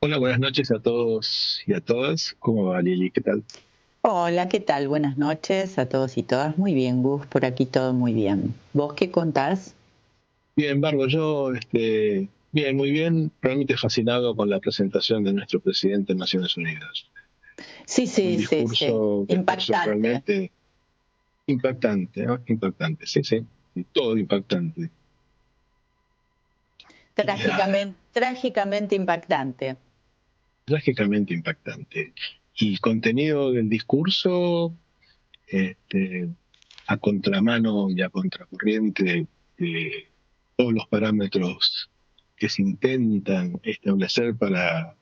Hola, buenas noches a todos y a todas. ¿Cómo va, Lili? ¿Qué tal? Hola, ¿qué tal? Buenas noches a todos y todas. Muy bien, Gus, por aquí todo muy bien. ¿Vos qué contás? Bien, Barbo, yo, bien, muy bien. Realmente fascinado con la presentación de nuestro presidente de Naciones Unidas. Sí, Un sí, sí, sí. discurso Impactante. realmente impactante, ¿no? Impactante, sí, sí, sí, todo impactante. Y, Trágicamente impactante. trágicamente impactante. Y el contenido del discurso, este, a contramano y a contracorriente de todos los parámetros que se intentan establecer para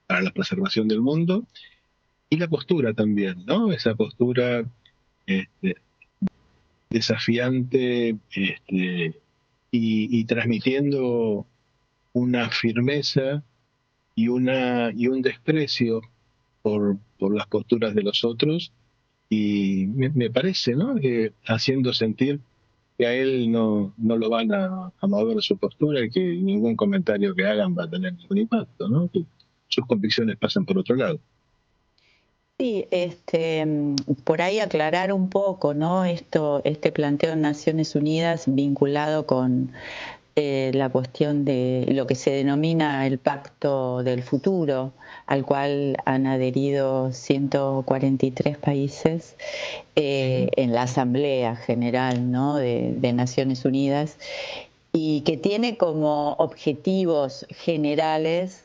la preservación del mundo, y la postura también, ¿no? Esa postura este, desafiante y transmitiendo una firmeza y un desprecio por las posturas de los otros, y me parece, ¿no? Que haciendo sentir que a él no lo van a mover su postura y que ningún comentario que hagan va a tener ningún impacto, ¿no? Que sus convicciones pasan por otro lado. Sí, por ahí aclarar un poco, ¿no? Este planteo de Naciones Unidas vinculado con la cuestión de lo que se denomina el Pacto del Futuro, al cual han adherido 143 países Ujú. en la Asamblea General, ¿no? de Naciones Unidas, y que tiene como objetivos generales.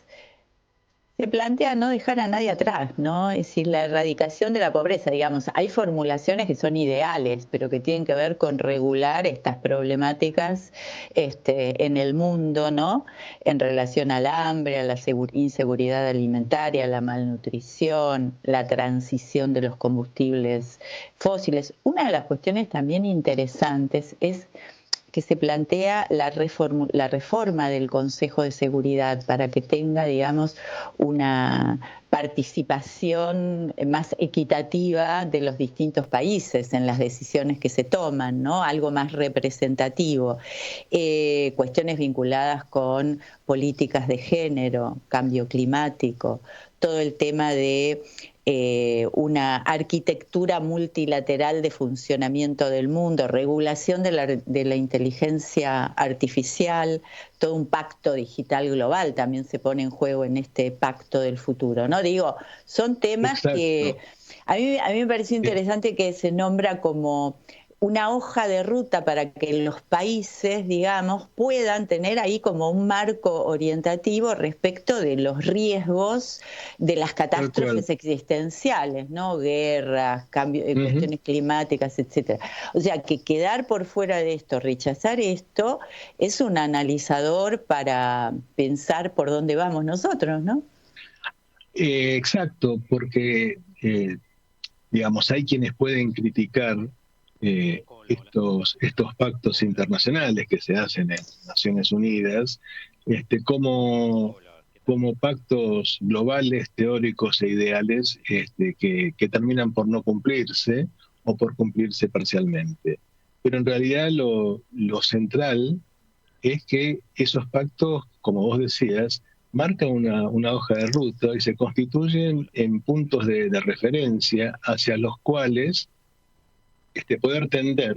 Se plantea no dejar a nadie atrás, ¿no? Es decir, la erradicación de la pobreza, digamos. Hay formulaciones que son ideales, pero que tienen que ver con regular estas problemáticas en el mundo, ¿no? En relación al hambre, a la inseguridad alimentaria, a la malnutrición, la transición de los combustibles fósiles. Una de las cuestiones también interesantes es que se plantea la reforma del Consejo de Seguridad para que tenga, digamos, una participación más equitativa de los distintos países en las decisiones que se toman, ¿no? Algo más representativo. Cuestiones vinculadas con políticas de género, cambio climático, todo el tema de una arquitectura multilateral de funcionamiento del mundo, regulación de la inteligencia artificial, todo un pacto digital global también se pone en juego en este pacto del futuro, ¿no? Digo, son temas que Exacto. a mí me pareció Eh, interesante que se nombra como una hoja de ruta para que los países, digamos, puedan tener ahí como un marco orientativo respecto de los riesgos de las Tal cual. catástrofes existenciales, ¿no? Guerras, Ujú. cuestiones climáticas, etcétera. O sea, que quedar por fuera de esto, rechazar esto, es un analizador para pensar por dónde vamos nosotros, ¿no? Exacto, porque, digamos, hay quienes pueden criticar estos pactos internacionales que se hacen en Naciones Unidas, como, como pactos globales, teóricos e ideales, que terminan por no cumplirse o por cumplirse parcialmente. Pero en realidad lo central es que esos pactos, como vos decías, marcan una hoja de ruta y se constituyen en puntos de referencia hacia los cuales poder tender,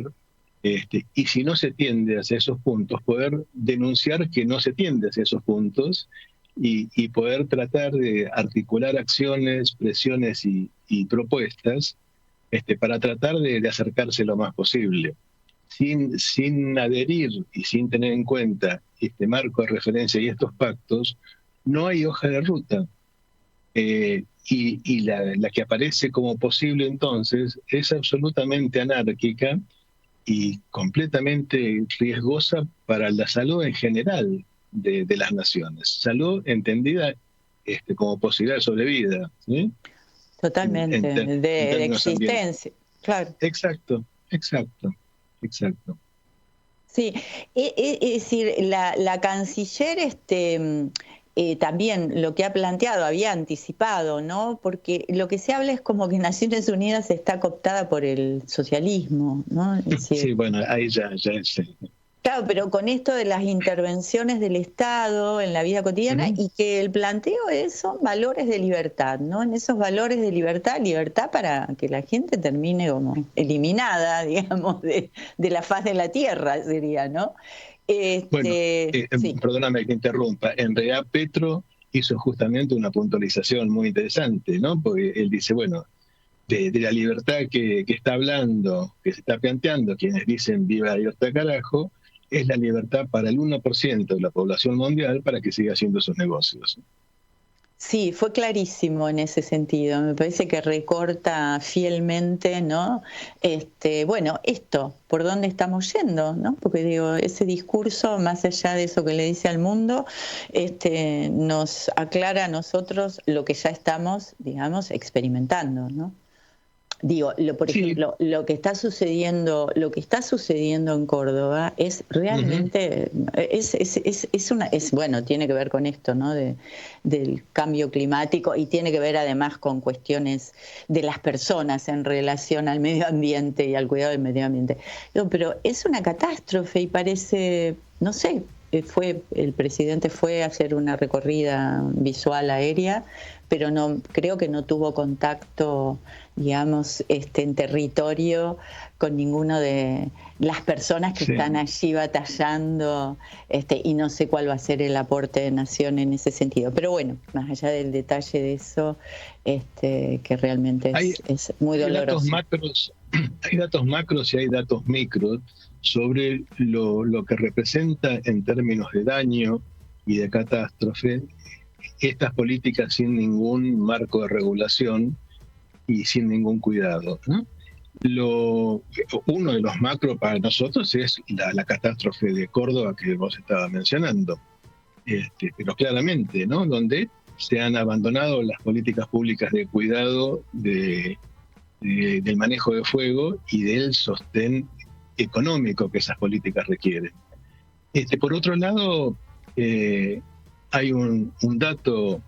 y si no se tiende hacia esos puntos, poder denunciar que no se tiende hacia esos puntos y poder tratar de articular acciones, presiones y propuestas, para tratar de acercarse lo más posible. Sin adherir y sin tener en cuenta este marco de referencia y estos pactos, no hay hoja de ruta. Y la que aparece como posible entonces es absolutamente anárquica y completamente riesgosa para la salud en general de las naciones. Salud entendida como posibilidad de sobrevida, ¿sí? Totalmente, En de términos ambientales. existencia, claro. Exacto, exacto, exacto. Sí, es decir, la canciller también lo que ha planteado, había anticipado, ¿no? Porque lo que se habla es como que Naciones Unidas está cooptada por el socialismo, ¿no? Es decir, Sí, bueno, ahí ya es Claro, pero con esto de las intervenciones del Estado en la vida cotidiana y que el planteo son valores de libertad, ¿no? En esos valores de libertad, libertad para que la gente termine como eliminada, digamos, de la faz de la tierra, sería, ¿no? Bueno, Sí. perdóname que interrumpa. En realidad, Petro hizo justamente una puntualización muy interesante, ¿no? Porque él dice, bueno, de la libertad que está hablando, que se está planteando, quienes dicen viva la libertad carajo, es la libertad para el 1% de la población mundial para que siga haciendo sus negocios. Sí, fue clarísimo en ese sentido. Me parece que recorta fielmente, ¿no? Bueno, esto, por dónde estamos yendo, ¿no? Porque digo, ese discurso, más allá de eso que le dice al mundo, nos aclara a nosotros lo que ya estamos, digamos, experimentando, ¿no? Digo, por Sí. ejemplo, lo que está sucediendo en Córdoba es realmente, bueno, tiene que ver con esto, ¿no? Del cambio climático y tiene que ver además con cuestiones de las personas en relación al medio ambiente y al cuidado del medio ambiente. Digo, pero es una catástrofe y parece, no sé, el presidente fue a hacer una recorrida visual aérea, pero no creo que no tuvo contacto, digamos, en territorio con ninguno de las personas que están allí batallando, y no sé cuál va a ser el aporte de Nación en ese sentido. Pero bueno, más allá del detalle de eso, que realmente es muy doloroso. Hay datos macros y hay datos micros sobre lo que representa en términos de daño y de catástrofe estas políticas sin ningún marco de regulación y sin ningún cuidado, ¿no? Uno de los macros para nosotros es la catástrofe de Córdoba que vos estabas mencionando, pero claramente, ¿no? Donde se han abandonado las políticas públicas de cuidado del manejo de fuego y del sostén económico que esas políticas requieren. Por otro lado, hay un dato,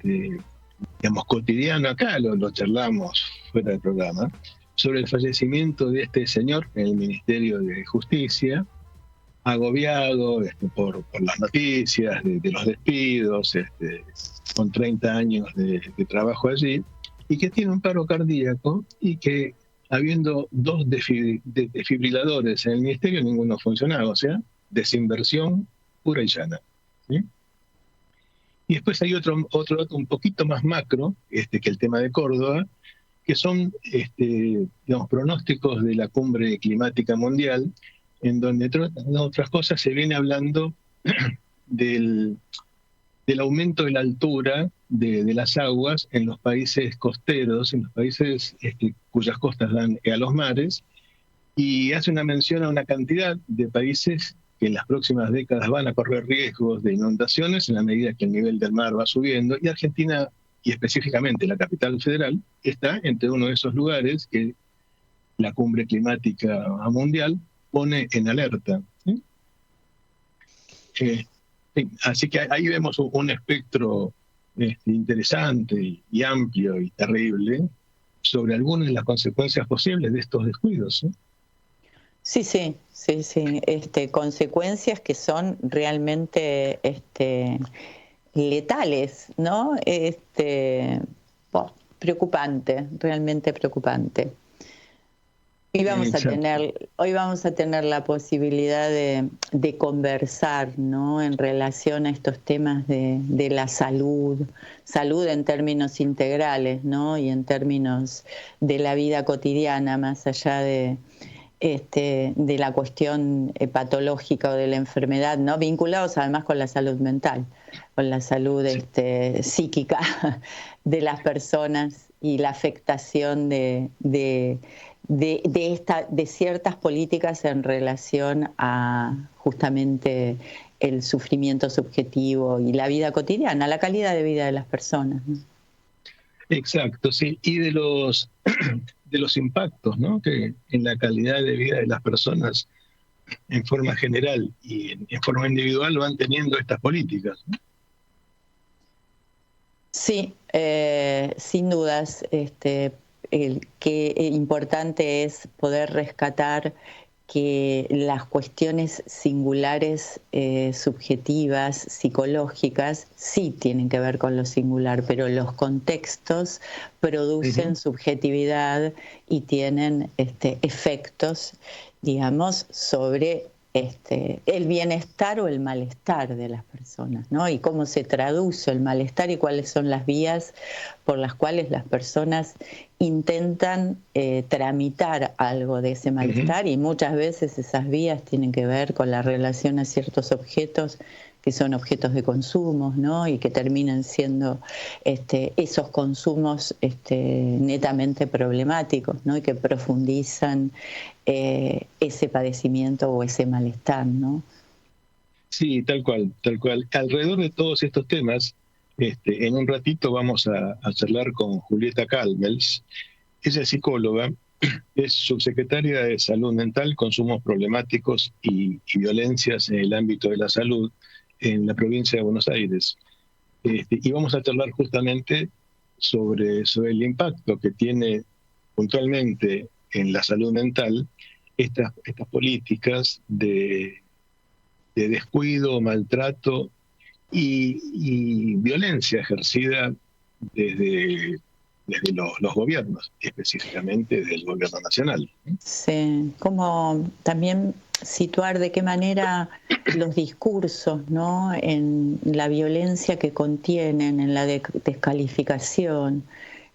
digamos, cotidiano acá, lo charlamos fuera del programa, sobre el fallecimiento de este señor en el Ministerio de Justicia, agobiado por las noticias de los despidos, con 30 años de trabajo allí, y que tiene un paro cardíaco y que habiendo dos desfibriladores en el ministerio, ninguno funcionaba, o sea, desinversión pura y llana, ¿sí? Y después hay otro dato un poquito más macro, que el tema de Córdoba, que son digamos, pronósticos de la cumbre climática mundial, en donde, entre otras cosas, se viene hablando del aumento de la altura de las aguas en los países costeros, en los países cuyas costas dan a los mares, y hace una mención a una cantidad de países que en las próximas décadas van a correr riesgos de inundaciones en la medida que el nivel del mar va subiendo, y Argentina, y específicamente la capital federal, está entre uno de esos lugares que la cumbre climática mundial pone en alerta, ¿sí? Así que ahí vemos un espectro interesante y amplio y terrible sobre algunas de las consecuencias posibles de estos descuidos, ¿sí? Sí, sí, sí, sí. Consecuencias que son realmente letales, ¿no? Preocupante, realmente preocupante. Hoy vamos a tener la posibilidad de conversar, ¿no? En relación a estos temas de la salud en términos integrales, ¿no? Y en términos de la vida cotidiana, más allá de la cuestión patológica o de la enfermedad, ¿no? Vinculados además con la salud mental, con la salud psíquica de las personas y la afectación de ciertas políticas en relación a justamente el sufrimiento subjetivo y la vida cotidiana, la calidad de vida de las personas, ¿no? Exacto, sí. Y de los impactos, ¿no? Que en la calidad de vida de las personas en forma general y en forma individual van teniendo estas políticas, ¿no? Sí, sin dudas, qué importante es poder rescatar que las cuestiones singulares, subjetivas, psicológicas, sí tienen que ver con lo singular, pero los contextos producen subjetividad y tienen efectos, digamos, sobre el bienestar o el malestar de las personas, ¿no? Y cómo se traduce el malestar y cuáles son las vías por las cuales las personas intentan tramitar algo de ese malestar, y muchas veces esas vías tienen que ver con la relación a ciertos objetos que son objetos de consumo, ¿no? Y que terminan siendo esos consumos netamente problemáticos, ¿no? Y que profundizan ese padecimiento o ese malestar, ¿no? Sí, tal cual, tal cual. Alrededor de todos estos temas, en un ratito vamos a charlar con Julieta Calmels. Ella es psicóloga, es subsecretaria de Salud Mental, Consumos Problemáticos y Violencias en el ámbito de la salud en la provincia de Buenos Aires. Y vamos a charlar justamente sobre el impacto que tiene puntualmente en la salud mental estas políticas de descuido, maltrato y violencia ejercida desde los gobiernos, específicamente del gobierno nacional. Sí, como también situar de qué manera los discursos, ¿no? En la violencia que contienen, en la descalificación,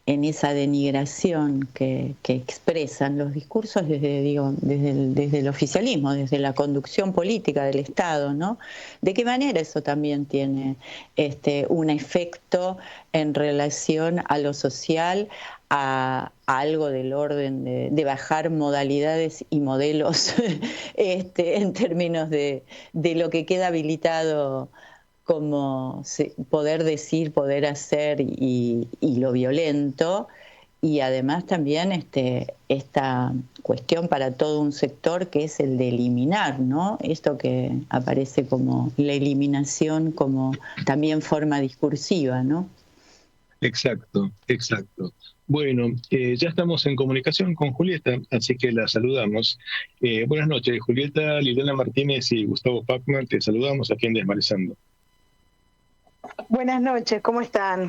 en esa denigración que expresan los discursos desde el oficialismo, desde la conducción política del Estado, ¿no? ¿De qué manera eso también tiene un efecto en relación a lo social, a algo del orden de bajar modalidades y modelos en términos de lo que queda habilitado como poder decir, poder hacer y lo violento, y además también esta cuestión para todo un sector que es el de eliminar, ¿no? Esto que aparece como la eliminación como también forma discursiva, ¿no? Exacto, exacto. Bueno, ya estamos en comunicación con Julieta, así que la saludamos. Buenas noches, Julieta, Liliana Martínez y Gustavo Pacman, te saludamos aquí en Desmarezando. Buenas noches, ¿cómo están?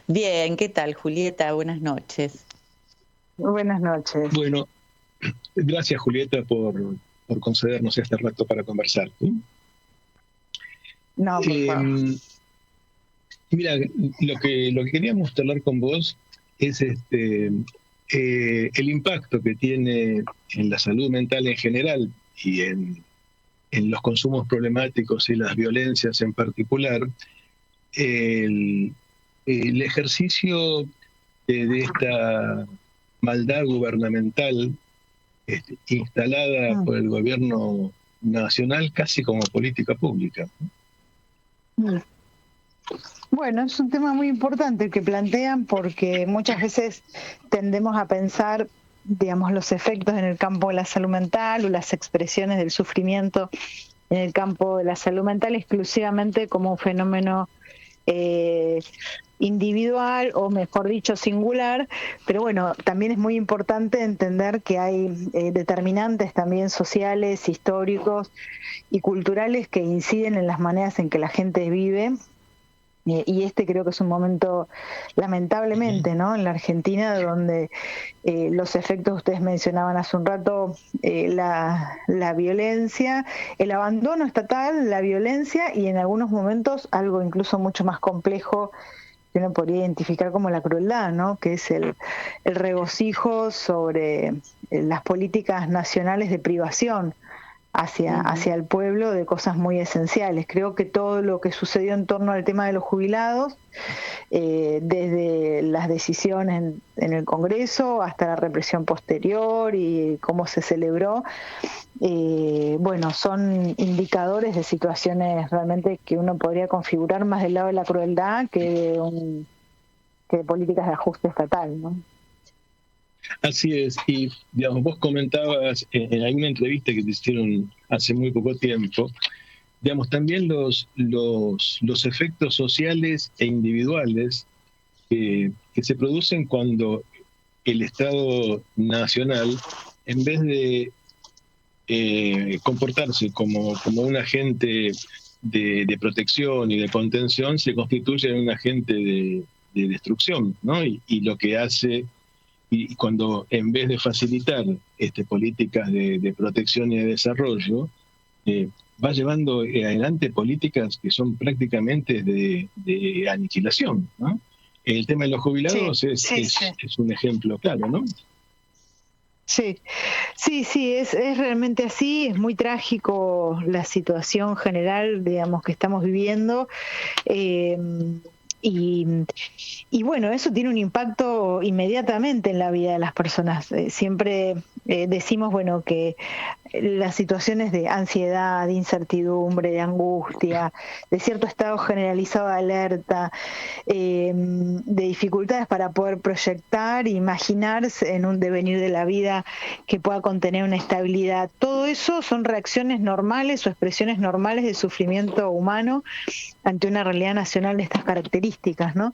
Bien, ¿qué tal, Julieta? Buenas noches. Buenas noches. Bueno, gracias, Julieta, por concedernos este rato para conversar. No, por favor. Mira, lo que queríamos hablar con vos es el impacto que tiene en la salud mental en general y en los consumos problemáticos y las violencias en particular, el ejercicio de esta maldad gubernamental instalada por el gobierno nacional casi como política pública. Bueno, es un tema muy importante el que plantean, porque muchas veces tendemos a pensar, digamos, los efectos en el campo de la salud mental o las expresiones del sufrimiento en el campo de la salud mental exclusivamente como un fenómeno individual, o mejor dicho singular, pero bueno, también es muy importante entender que hay determinantes también sociales, históricos y culturales que inciden en las maneras en que la gente vive. Y creo que es un momento, lamentablemente, ¿no?, en la Argentina, donde los efectos ustedes mencionaban hace un rato, la violencia, el abandono estatal, la violencia, y en algunos momentos algo incluso mucho más complejo que uno podría identificar como la crueldad, ¿no?, que es el regocijo sobre las políticas nacionales de privación hacia el pueblo de cosas muy esenciales. Creo que todo lo que sucedió en torno al tema de los jubilados, desde las decisiones en el Congreso hasta la represión posterior y cómo se celebró, bueno, son indicadores de situaciones realmente que uno podría configurar más del lado de la crueldad que de políticas de ajuste estatal, ¿no? Así es, y digamos, vos comentabas en alguna entrevista que te hicieron hace muy poco tiempo, digamos, también los efectos sociales e individuales que se producen cuando el Estado Nacional, en vez de comportarse como un agente de protección y de contención, se constituye en un agente de destrucción, ¿no? Y lo que hace, y cuando en vez de facilitar políticas de protección y de desarrollo, va llevando adelante políticas que son prácticamente de aniquilación, ¿no? El tema de los jubilados es un ejemplo claro, ¿no? Sí, es realmente así, es muy trágico la situación general, digamos, que estamos viviendo. Y bueno, eso tiene un impacto inmediatamente en la vida de las personas. Siempre decimos, bueno, que las situaciones de ansiedad, de incertidumbre, de angustia, de cierto estado generalizado de alerta, de dificultades para poder proyectar, imaginarse en un devenir de la vida que pueda contener una estabilidad. Todo eso son reacciones normales o expresiones normales de sufrimiento humano ante una realidad nacional de estas características, ¿no?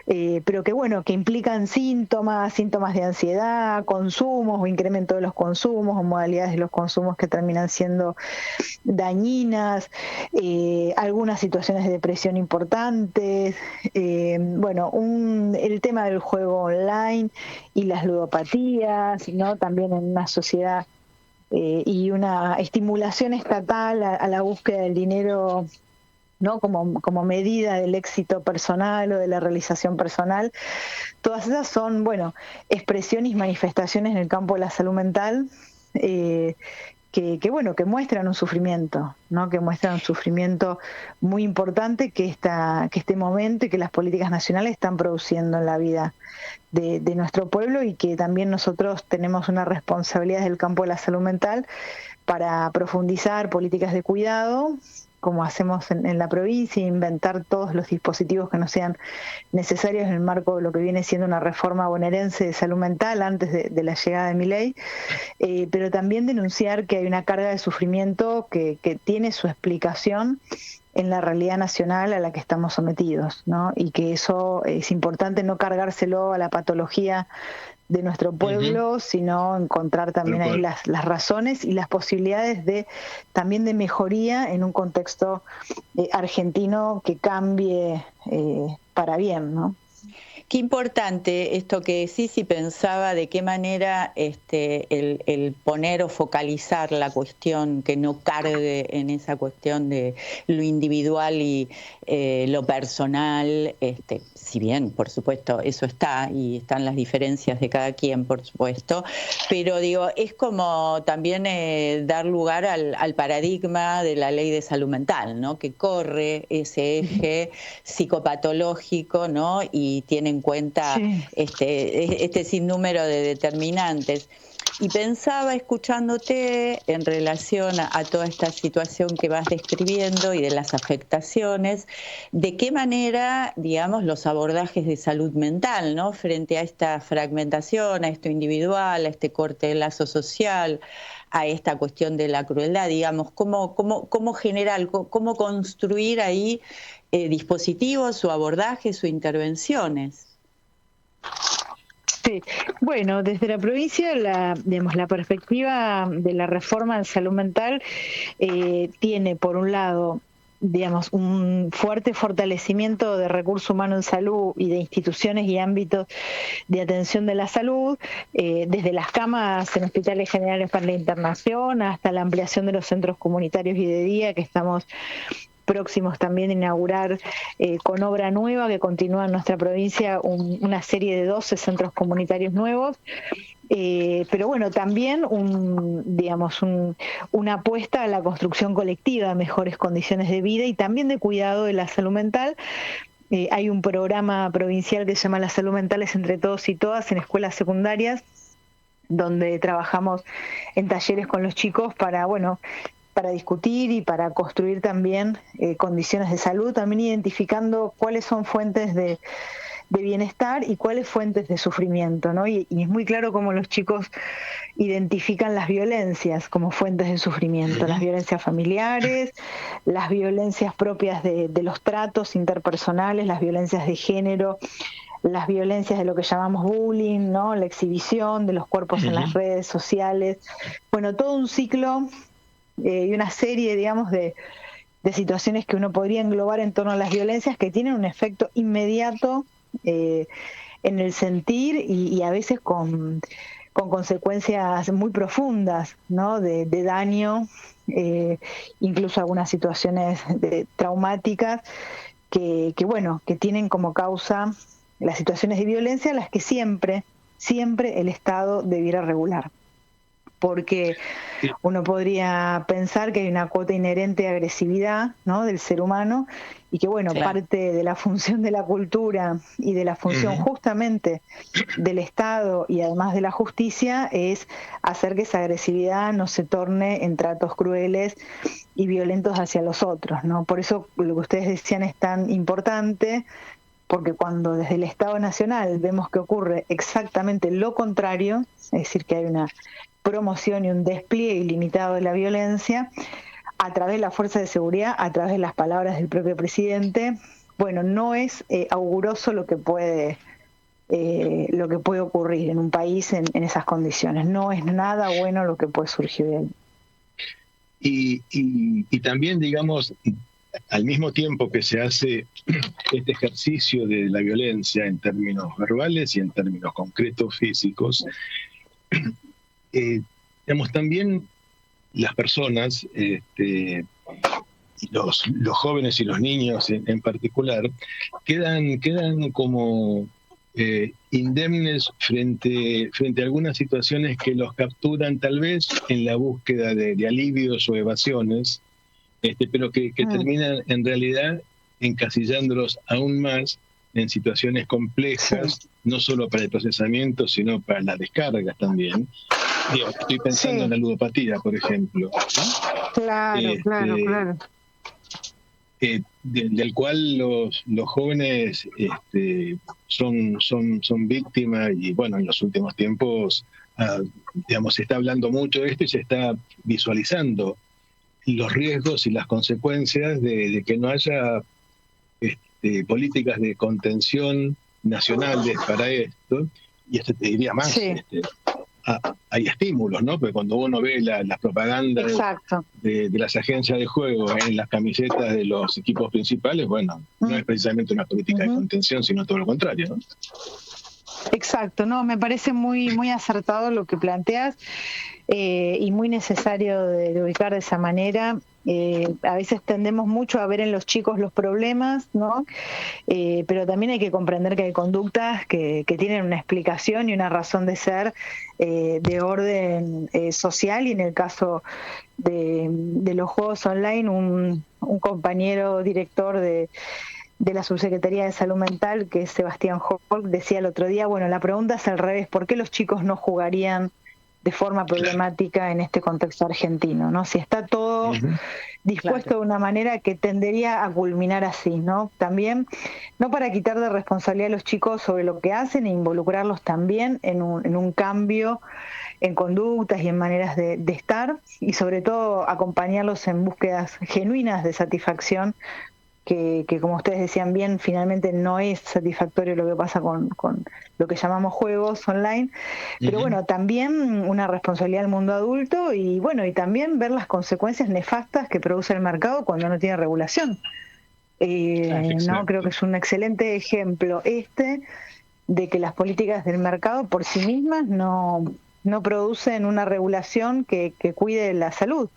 Pero que bueno, que implican síntomas de ansiedad, consumos o incremento de los consumos o modalidades de los consumos que terminan siendo dañinas, algunas situaciones de depresión importantes, el tema del juego online y las ludopatías, ¿no? También en una sociedad y una estimulación estatal a la búsqueda del dinero, ¿no? Como medida del éxito personal o de la realización personal. Todas esas son, expresiones y manifestaciones en el campo de la salud mental que muestran un sufrimiento, ¿no? Que muestran un sufrimiento muy importante que este momento y que las políticas nacionales están produciendo en la vida de nuestro pueblo, y que también nosotros tenemos una responsabilidad desde el campo de la salud mental para profundizar políticas de cuidado, como hacemos en la provincia, inventar todos los dispositivos que nos sean necesarios en el marco de lo que viene siendo una reforma bonaerense de salud mental antes de la llegada de Milei, pero también denunciar que hay una carga de sufrimiento que tiene su explicación en la realidad nacional a la que estamos sometidos, ¿no? Y que eso es importante no cargárselo a la patología de nuestro pueblo, sino encontrar también ahí las razones y las posibilidades también de mejoría en un contexto argentino que cambie para bien, ¿no? Qué importante esto que decís, y pensaba de qué manera el poner o focalizar la cuestión, que no cargue en esa cuestión de lo individual y lo personal, si bien, por supuesto, eso está, y están las diferencias de cada quien, por supuesto, pero digo, es como también dar lugar al paradigma de la ley de salud mental, ¿no? Que corre ese eje psicopatológico, ¿no? Y tiene en cuenta este sinnúmero de determinantes. Y pensaba, escuchándote en relación a toda esta situación que vas describiendo y de las afectaciones, de qué manera, digamos, los abordajes de salud mental, ¿no? Frente a esta fragmentación, a esto individual, a este corte de lazo social, a esta cuestión de la crueldad, digamos, cómo generar, cómo construir ahí dispositivos o abordajes o intervenciones. Sí, bueno, desde la provincia la perspectiva de la reforma en salud mental tiene, por un lado, un fuerte fortalecimiento de recursos humanos en salud y de instituciones y ámbitos de atención de la salud, desde las camas en hospitales generales para la internación hasta la ampliación de los centros comunitarios y de día, que estamos próximos también a inaugurar con obra nueva, que continúa en nuestra provincia una serie de 12 centros comunitarios nuevos. Pero bueno, también una apuesta a la construcción colectiva de mejores condiciones de vida y también de cuidado de la salud mental. Hay un programa provincial que se llama La Salud Mental es entre todos y todas en escuelas secundarias, donde trabajamos en talleres con los chicos para discutir y para construir también condiciones de salud, también identificando cuáles son fuentes de bienestar y cuáles fuentes de sufrimiento, ¿no? Y es muy claro cómo los chicos identifican las violencias como fuentes de sufrimiento, las violencias familiares, las violencias propias de los tratos interpersonales, las violencias de género, las violencias de lo que llamamos bullying, ¿no? La exhibición de los cuerpos en las redes sociales. Bueno, todo un ciclo y una serie, digamos, de situaciones que uno podría englobar en torno a las violencias que tienen un efecto inmediato en el sentir y a veces con consecuencias muy profundas, ¿no? De daño, incluso algunas situaciones traumáticas que tienen como causa las situaciones de violencia, las que siempre el Estado debiera regular. Porque uno podría pensar que hay una cuota inherente de agresividad, ¿no? Del ser humano, y que parte de la función de la cultura y de la función justamente del Estado y además de la justicia es hacer que esa agresividad no se torne en tratos crueles y violentos hacia los otros, ¿no? Por eso lo que ustedes decían es tan importante, porque cuando desde el Estado Nacional vemos que ocurre exactamente lo contrario, es decir, que hay una promoción y un despliegue ilimitado de la violencia a través de la fuerza de seguridad, a través de las palabras del propio presidente, no es auguroso lo que puede ocurrir en un país en esas condiciones. No es nada bueno lo que puede surgir de él. Y también, digamos, al mismo tiempo que se hace este ejercicio de la violencia en términos verbales y en términos concretos físicos, digamos, también las personas, los jóvenes y los niños en particular, quedan como indemnes frente a algunas situaciones que los capturan tal vez en la búsqueda de alivios o evasiones, pero que terminan en realidad encasillándolos aún más en situaciones complejas, no solo para el procesamiento, sino para las descargas también. Estoy pensando en la ludopatía, por ejemplo, ¿no? Claro. Del cual los jóvenes son víctimas, y en los últimos tiempos digamos, se está hablando mucho de esto y se está visualizando los riesgos y las consecuencias de que no haya políticas de contención nacionales para esto. Y te diría más, hay estímulos, ¿no? Porque cuando uno ve las propagandas de las agencias de juego en las camisetas de los equipos principales, no es precisamente una política de contención, sino todo lo contrario, ¿no? Exacto, no, me parece muy, muy acertado lo que planteas y muy necesario de ubicar de esa manera. A veces tendemos mucho a ver en los chicos los problemas, ¿no? Pero también hay que comprender que hay conductas que tienen una explicación y una razón de ser de orden social, y en el caso de los juegos online, un compañero director de la Subsecretaría de Salud Mental, que es Sebastián Hock, decía el otro día, la pregunta es al revés, ¿por qué los chicos no jugarían de forma problemática en este contexto argentino, ¿no? Si está todo dispuesto de una manera que tendería a culminar así, ¿no? También, no para quitar de responsabilidad a los chicos sobre lo que hacen e involucrarlos también en un cambio en conductas y en maneras de estar, y sobre todo acompañarlos en búsquedas genuinas de satisfacción, que como ustedes decían bien, finalmente no es satisfactorio lo que pasa con lo que llamamos juegos online, pero también una responsabilidad del mundo adulto y también ver las consecuencias nefastas que produce el mercado cuando no tiene regulación. No, creo que es un excelente ejemplo de que las políticas del mercado por sí mismas no producen una regulación que cuide la salud,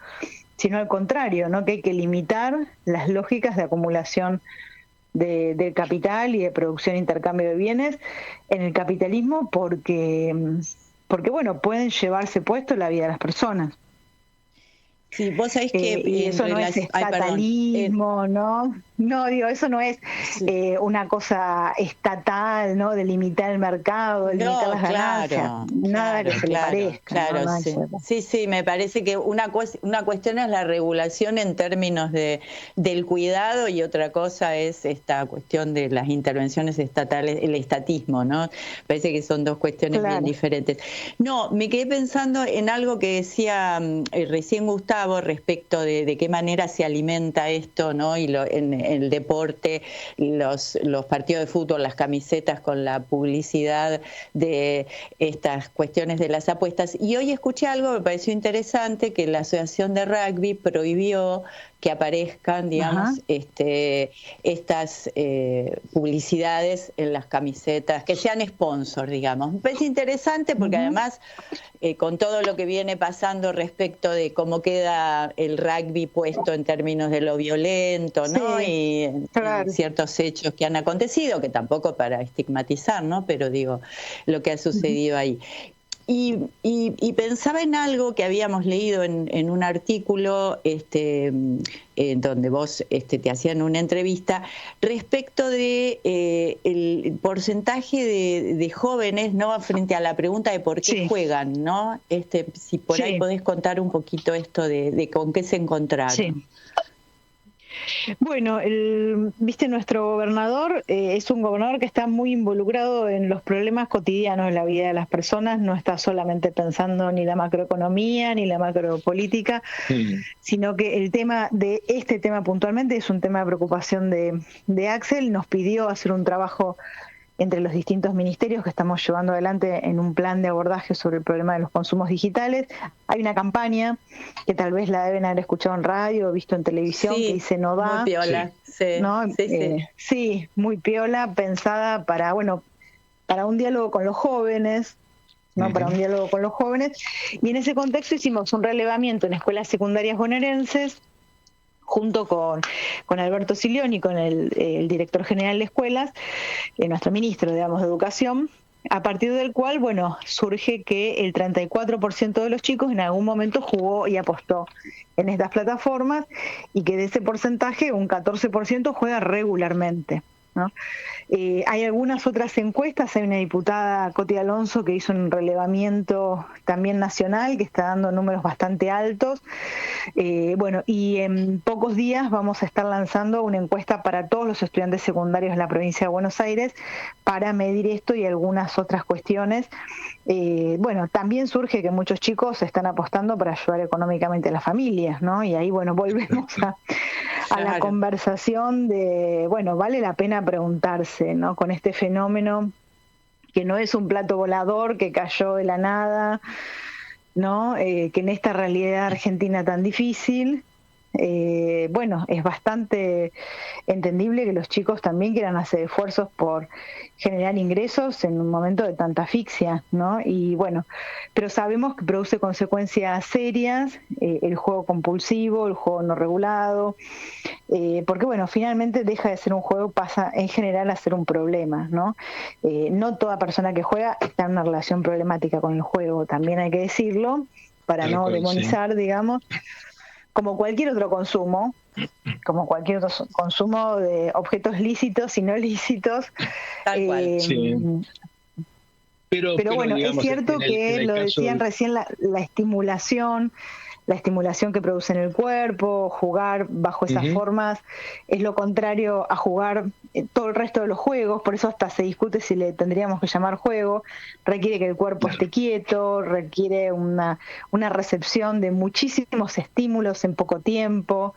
sino al contrario, ¿no? Que hay que limitar las lógicas de acumulación de capital y de producción e intercambio de bienes en el capitalismo porque pueden llevarse puesto la vida de las personas. Sí, vos sabés que y eso no es estatalismo, ¿no? No, digo, eso no es una cosa estatal, ¿no? De limitar el mercado, de limitar las ganancias, nada que se le parezca. Claro, ¿no? Sí, me parece que una cuestión es la regulación en términos del cuidado y otra cosa es esta cuestión de las intervenciones estatales, el estatismo, ¿no? Parece que son dos cuestiones bien diferentes. No, me quedé pensando en algo que decía recién Gustavo respecto de qué manera se alimenta esto, ¿no? Y en el deporte, los partidos de fútbol, las camisetas con la publicidad de estas cuestiones de las apuestas. Y hoy escuché algo que me pareció interesante, que la Asociación de Rugby prohibió que aparezcan, digamos, estas publicidades en las camisetas, que sean sponsor, digamos. Me parece interesante porque además, con todo lo que viene pasando respecto de cómo queda el rugby puesto en términos de lo violento, ¿no? Sí, Y claro. ciertos hechos que han acontecido, que tampoco para estigmatizar, ¿no? Pero digo, lo que ha sucedido ahí. Y pensaba en algo que habíamos leído en un artículo donde vos te hacían una entrevista respecto de el porcentaje de jóvenes, ¿no? Frente a la pregunta de por qué juegan, ¿no? Si por ahí podés contar un poquito esto de con qué se encontraron. Sí. Bueno, viste, nuestro gobernador es un gobernador que está muy involucrado en los problemas cotidianos de la vida de las personas, no está solamente pensando ni la macroeconomía ni la macropolítica, sino que el tema de este tema puntualmente es un tema de preocupación de Axel. Nos pidió hacer un trabajo entre los distintos ministerios que estamos llevando adelante en un plan de abordaje sobre el problema de los consumos digitales. Hay una campaña que tal vez la deben haber escuchado en radio o visto en televisión, que dice No Da. Muy piola, ¿no? Sí, muy piola, pensada para un diálogo con los jóvenes, ¿no? Para un diálogo con los jóvenes. Y en ese contexto hicimos un relevamiento en escuelas secundarias bonaerenses, junto con Alberto Silioni, con el director general de escuelas, nuestro ministro, digamos, de Educación, a partir del cual, surge que el 34% de los chicos en algún momento jugó y apostó en estas plataformas, y que de ese porcentaje un 14% juega regularmente, ¿no? Hay algunas otras encuestas, hay una diputada, Coti Alonso, que hizo un relevamiento también nacional, que está dando números bastante altos. Y en pocos días vamos a estar lanzando una encuesta para todos los estudiantes secundarios de la provincia de Buenos Aires para medir esto y algunas otras cuestiones. También surge que muchos chicos están apostando para ayudar económicamente a las familias, ¿no? Y ahí, volvemos a la conversación de, vale la pena preguntarse, ¿no? Con este fenómeno que no es un plato volador que cayó de la nada, ¿no? Que en esta realidad argentina tan difícil, es bastante entendible que los chicos también quieran hacer esfuerzos por generar ingresos en un momento de tanta asfixia, ¿no? Y pero sabemos que produce consecuencias serias, el juego compulsivo, el juego no regulado, porque finalmente deja de ser un juego, pasa en general a ser un problema, ¿no? No toda persona que juega está en una relación problemática con el juego, también hay que decirlo, para no demonizar, digamos, como cualquier otro consumo de objetos lícitos y no lícitos. Tal cual. Pero digamos, es cierto que lo decían recién, la estimulación que produce en el cuerpo, jugar bajo esas formas, es lo contrario a jugar todo el resto de los juegos, por eso hasta se discute si le tendríamos que llamar juego. Requiere que el cuerpo esté quieto, requiere una recepción de muchísimos estímulos en poco tiempo.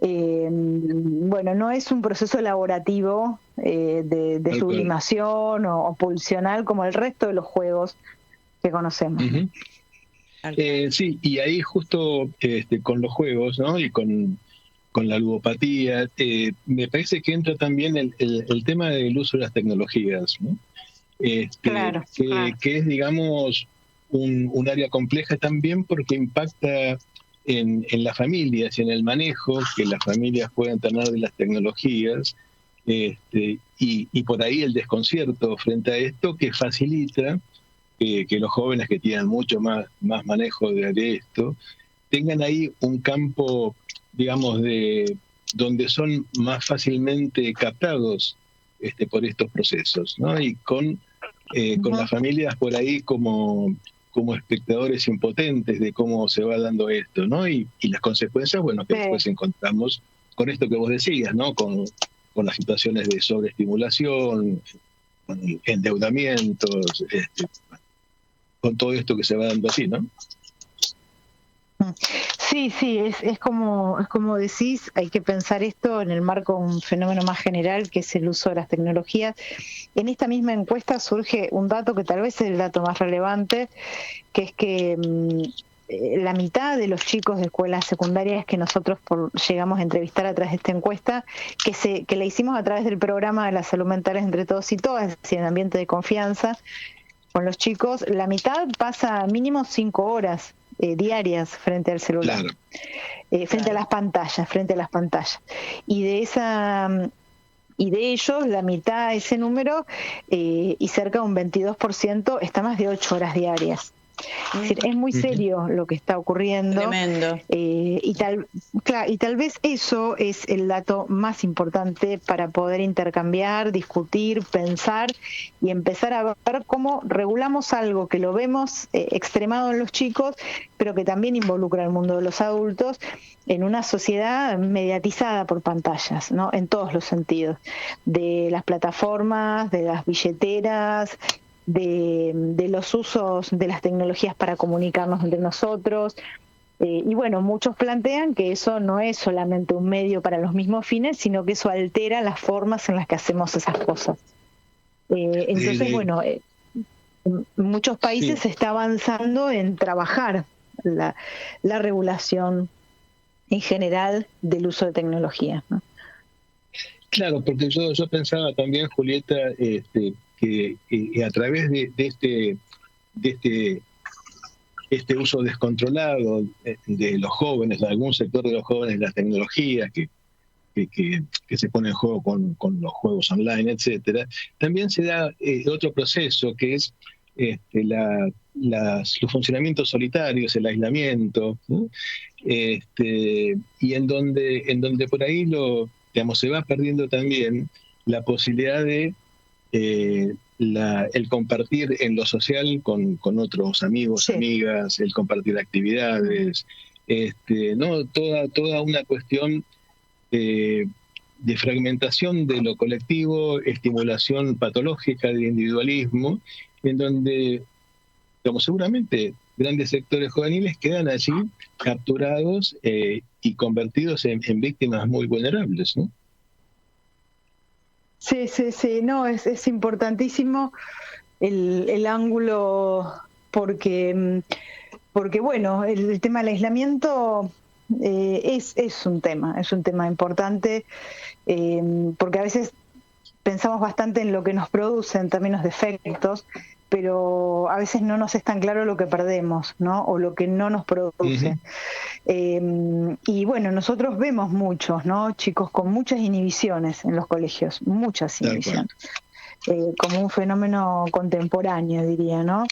No es un proceso elaborativo de sublimación o pulsional como el resto de los juegos que conocemos. Sí, y ahí justo con los juegos, ¿no? Y con la ludopatía, me parece que entra también el tema del uso de las tecnologías, ¿no? Claro. Que es, digamos, un área compleja también porque impacta en las familias y en el manejo que las familias puedan tener de las tecnologías, y por ahí el desconcierto frente a esto que facilita que los jóvenes que tienen mucho más manejo de esto tengan ahí un campo, digamos, de donde son más fácilmente captados por estos procesos, ¿no? Y con las familias por ahí como espectadores impotentes de cómo se va dando esto, ¿no? Y las consecuencias, que después encontramos con esto que vos decías, ¿no? Con las situaciones de sobreestimulación, con endeudamientos, con todo esto que se va dando así, ¿no? Sí, es como decís, hay que pensar esto en el marco de un fenómeno más general que es el uso de las tecnologías. En esta misma encuesta surge un dato que tal vez es el dato más relevante, que es que la mitad de los chicos de escuelas secundarias que nosotros llegamos a entrevistar a través de esta encuesta, que la hicimos a través del programa de la salud mental entre todos y todas, es decir, en ambiente de confianza con los chicos, la mitad pasa mínimo 5 horas diarias frente al celular, Claro. Frente a las pantallas. Y de ellos, la mitad de ese número y cerca de un 22% está más de 8 horas diarias. Es decir, es muy serio lo que está ocurriendo. Tremendo. Y tal vez eso es el dato más importante para poder intercambiar, discutir, pensar y empezar a ver cómo regulamos algo que lo vemos extremado en los chicos, pero que también involucra al mundo de los adultos en una sociedad mediatizada por pantallas, ¿no? En todos los sentidos, de las plataformas, de las billeteras, de los usos de las tecnologías para comunicarnos entre nosotros. Y bueno, muchos plantean que eso no es solamente un medio para los mismos fines, sino que eso altera las formas en las que hacemos esas cosas. Entonces, bueno, en muchos países se está avanzando en trabajar la regulación en general del uso de tecnología, ¿no? Claro, porque yo pensaba también, Julieta, que a través de este uso descontrolado de los jóvenes, de algún sector de los jóvenes, de las tecnologías que se pone en juego con los juegos online, etcétera, también se da otro proceso que es los funcionamientos solitarios, el aislamiento, ¿no? Y en donde por ahí digamos, se va perdiendo también la posibilidad de el compartir en lo social con otros amigos, sí, amigas, el compartir actividades, no toda una cuestión de fragmentación de lo colectivo, estimulación patológica del individualismo, en donde, como seguramente grandes sectores juveniles quedan allí capturados y convertidos en víctimas muy vulnerables, ¿no? Sí, no, es importantísimo el ángulo porque bueno, el tema del aislamiento es un tema importante, porque a veces pensamos bastante en lo que nos produce en términos de efectos, pero a veces no nos es tan claro lo que perdemos, ¿no? O lo que no nos produce. Y bueno, nosotros vemos muchos, ¿no? Chicos con muchas inhibiciones en los colegios, muchas inhibiciones, como un fenómeno contemporáneo, diría, ¿no?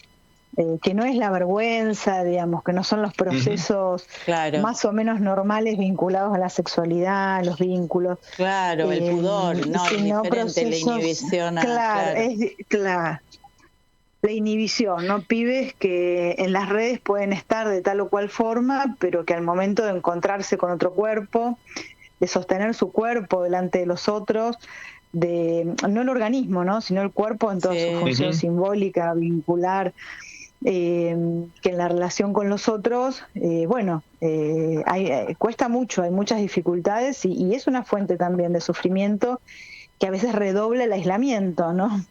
Que no es la vergüenza, digamos, que no son los procesos claro, más o menos normales vinculados a la sexualidad, los vínculos. Claro, el pudor, no, es diferente procesos, la inhibición. Claro. La inhibición, ¿no? Pibes que en las redes pueden estar de tal o cual forma, pero que al momento de encontrarse con otro cuerpo, de sostener su cuerpo delante de los otros, no el organismo, ¿no? Sino el cuerpo en toda su función simbólica, vincular, que en la relación con los otros, cuesta mucho, hay muchas dificultades y es una fuente también de sufrimiento que a veces redobla el aislamiento, ¿no?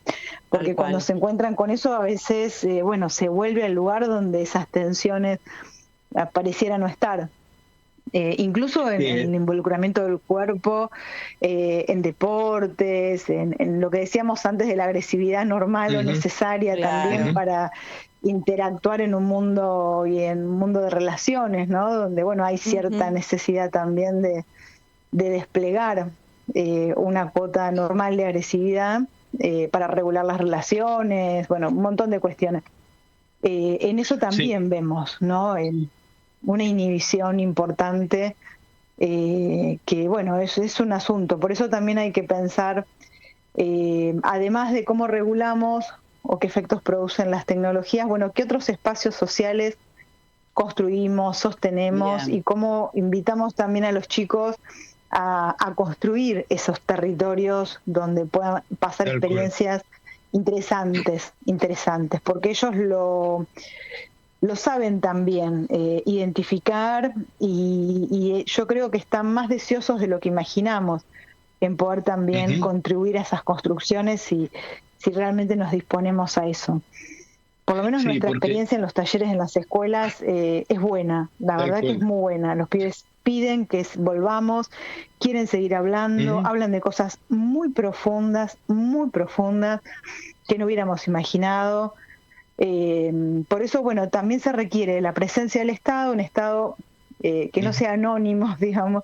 Porque cuando se encuentran con eso, a veces, se vuelve al lugar donde esas tensiones parecieran no estar. Incluso en el involucramiento del cuerpo, en deportes, en lo que decíamos antes de la agresividad normal o necesaria también para interactuar en un mundo y en un mundo de relaciones, ¿no? Donde, hay cierta necesidad también de desplegar una cuota normal de agresividad para regular las relaciones, un montón de cuestiones. En eso también vemos, ¿no? Una inhibición importante que, es un asunto. Por eso también hay que pensar, además de cómo regulamos o qué efectos producen las tecnologías, qué otros espacios sociales construimos, sostenemos y cómo invitamos también a los chicos a construir esos territorios donde puedan pasar experiencias interesantes, porque ellos lo lo saben también identificar y yo creo que están más deseosos de lo que imaginamos en poder también contribuir a esas construcciones si realmente nos disponemos a eso. Por lo menos nuestra experiencia en los talleres en las escuelas es buena, la verdad que es muy buena. Los pibes piden que volvamos, quieren seguir hablando, hablan de cosas muy profundas, que no hubiéramos imaginado. Por eso, bueno, también se requiere la presencia del Estado, un Estado que no sea anónimo, digamos,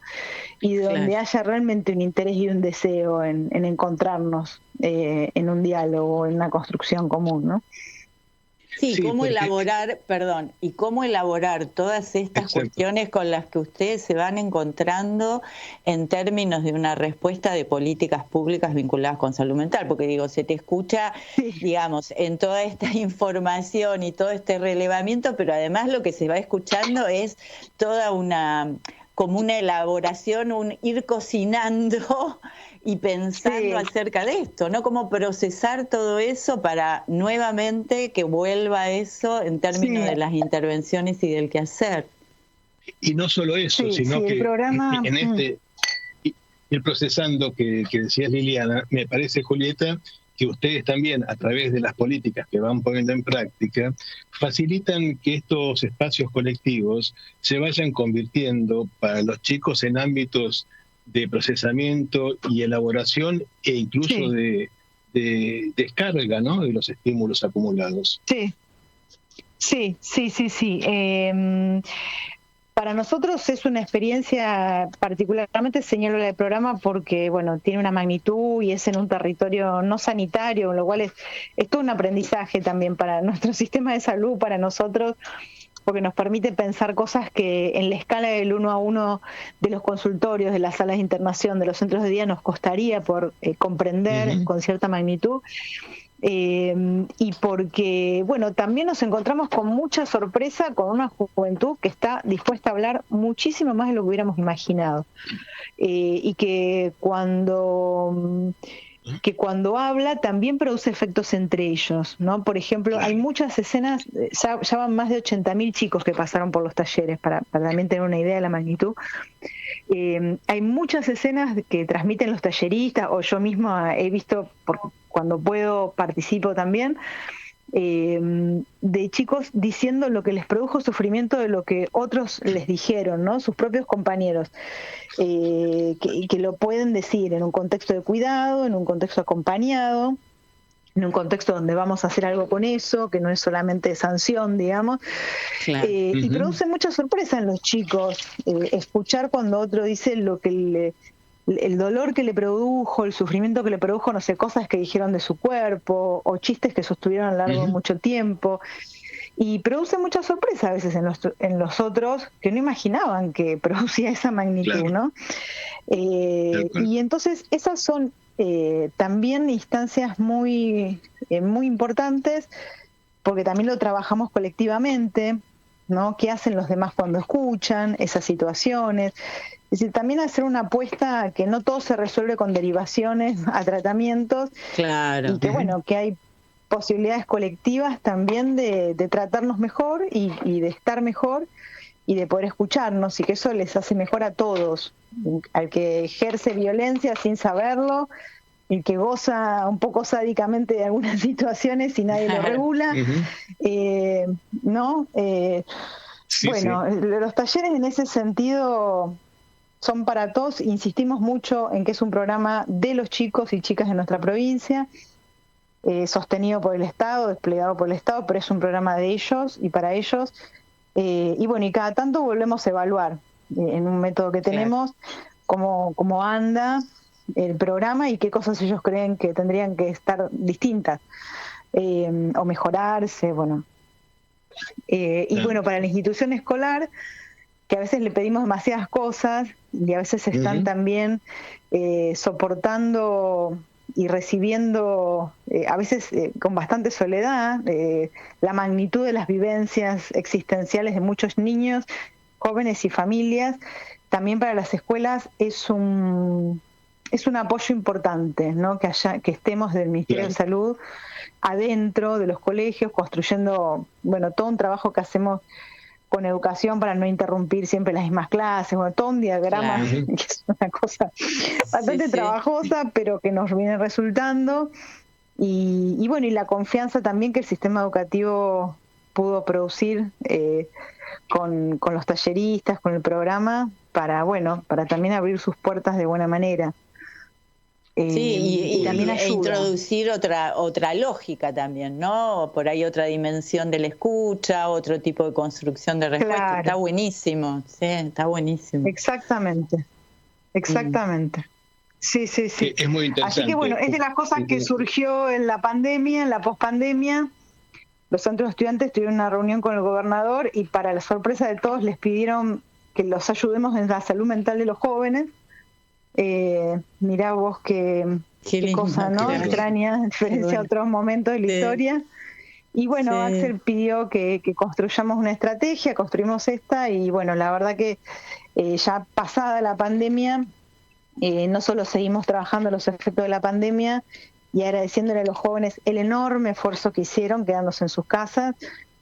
y donde haya realmente un interés y un deseo en encontrarnos en un diálogo, en una construcción común, ¿no? Sí, cómo elaborar, y cómo elaborar todas estas cuestiones con las que ustedes se van encontrando en términos de una respuesta de políticas públicas vinculadas con salud mental, porque digo, se te escucha, digamos, en toda esta información y todo este relevamiento, pero además lo que se va escuchando es toda como una elaboración, un ir cocinando y pensando acerca de esto, ¿no? Cómo procesar todo eso para nuevamente que vuelva eso en términos de las intervenciones y del quehacer. Y no solo eso, sino que en el procesando que decías, Liliana, me parece, Julieta, que ustedes también, a través de las políticas que van poniendo en práctica, facilitan que estos espacios colectivos se vayan convirtiendo para los chicos en ámbitos de procesamiento y elaboración e incluso de descarga, ¿no?, de los estímulos acumulados. Sí. Para nosotros es una experiencia, particularmente señalo la del programa porque, bueno, tiene una magnitud y es en un territorio no sanitario, con lo cual es todo un aprendizaje también para nuestro sistema de salud, para nosotros, porque nos permite pensar cosas que en la escala del 1 a 1 de los consultorios, de las salas de internación, de los centros de día, nos costaría por comprender con cierta magnitud. Y porque, bueno, también nos encontramos con mucha sorpresa con una juventud que está dispuesta a hablar muchísimo más de lo que hubiéramos imaginado. Y que cuando habla también produce efectos entre ellos, ¿no? Por ejemplo, hay muchas escenas, ya van más de 80.000 chicos que pasaron por los talleres, para también tener una idea de la magnitud. Hay muchas escenas que transmiten los talleristas, o yo misma he visto, cuando puedo participo también, de chicos diciendo lo que les produjo sufrimiento de lo que otros les dijeron, ¿no? Sus propios compañeros, que lo pueden decir en un contexto de cuidado, en un contexto acompañado, en un contexto donde vamos a hacer algo con eso, que no es solamente sanción, digamos. Claro. Y produce mucha sorpresa en los chicos escuchar cuando otro dice lo que el dolor que le produjo, el sufrimiento que le produjo, no sé, cosas que dijeron de su cuerpo o chistes que sostuvieron a lo largo de mucho tiempo. Y produce mucha sorpresa a veces en los otros que no imaginaban que producía esa magnitud, ¿no? Y entonces esas son también instancias muy importantes, porque también lo trabajamos colectivamente, ¿no? ¿Qué hacen los demás cuando escuchan esas situaciones? Es decir, también hacer una apuesta que no todo se resuelve con derivaciones a tratamientos, y que bueno, que hay posibilidades colectivas también de tratarnos mejor y de estar mejor y de poder escucharnos, y que eso les hace mejor a todos, al que ejerce violencia sin saberlo, el que goza un poco sádicamente de algunas situaciones y nadie lo regula, ¿no? Bueno, los talleres en ese sentido son para todos. Insistimos mucho en que es un programa de los chicos y chicas de nuestra provincia, sostenido por el Estado, desplegado por el Estado, pero es un programa de ellos y para ellos. Y bueno, y cada tanto volvemos a evaluar en un método que tenemos cómo anda el programa y qué cosas ellos creen que tendrían que estar distintas o mejorarse, bueno. Y bueno, para la institución escolar, que a veces le pedimos demasiadas cosas y a veces están también soportando y recibiendo, a veces con bastante soledad, la magnitud de las vivencias existenciales de muchos niños, jóvenes y familias. También para las escuelas es un es un apoyo importante, ¿no? Que estemos del Ministerio de Salud adentro de los colegios construyendo, bueno, todo un trabajo que hacemos con educación para no interrumpir siempre las mismas clases, bueno, todo un diagrama, que es una cosa bastante trabajosa, pero que nos viene resultando. Y bueno, y la confianza también que el sistema educativo pudo producir con los talleristas, con el programa, para también abrir sus puertas de buena manera. Sí, y también ayuda. Introducir otra lógica también, ¿no? Por ahí otra dimensión de la escucha, otro tipo de construcción de respuesta. Claro. Está buenísimo, sí, está buenísimo. Exactamente. Sí. Es muy interesante. Así que bueno, es de las cosas que surgió en la pandemia, en la pospandemia. Los centros de estudiantes tuvieron una reunión con el gobernador y para la sorpresa de todos les pidieron que los ayudemos en la salud mental de los jóvenes. Mirá vos qué cosa, ¿no? Extraña, en diferencia a otros momentos de la historia. Y bueno, Axel pidió que construyamos una estrategia, construimos esta y bueno, la verdad que ya pasada la pandemia, no solo seguimos trabajando los efectos de la pandemia y agradeciéndole a los jóvenes el enorme esfuerzo que hicieron quedándose en sus casas,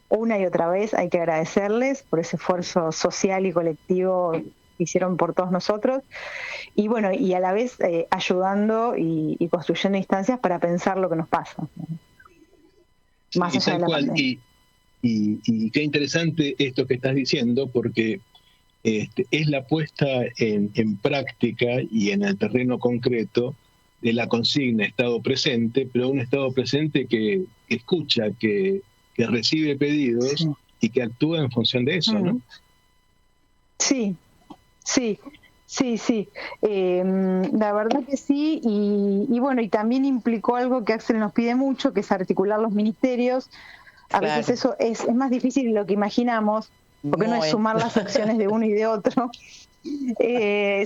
una y otra vez hay que agradecerles por ese esfuerzo social y colectivo que hicieron por todos nosotros, y bueno, y a la vez ayudando y construyendo instancias para pensar lo que nos pasa. Más allá de la pandemia. Y qué interesante esto que estás diciendo, porque es la puesta en práctica y en el terreno concreto de la consigna Estado presente, pero un Estado presente que escucha, que recibe pedidos y que actúa en función de eso, ¿no? Sí. La verdad que sí, y bueno, y también implicó algo que Axel nos pide mucho, que es articular los ministerios. A veces eso es más difícil de lo que imaginamos, porque no es sumar las acciones de uno y de otro,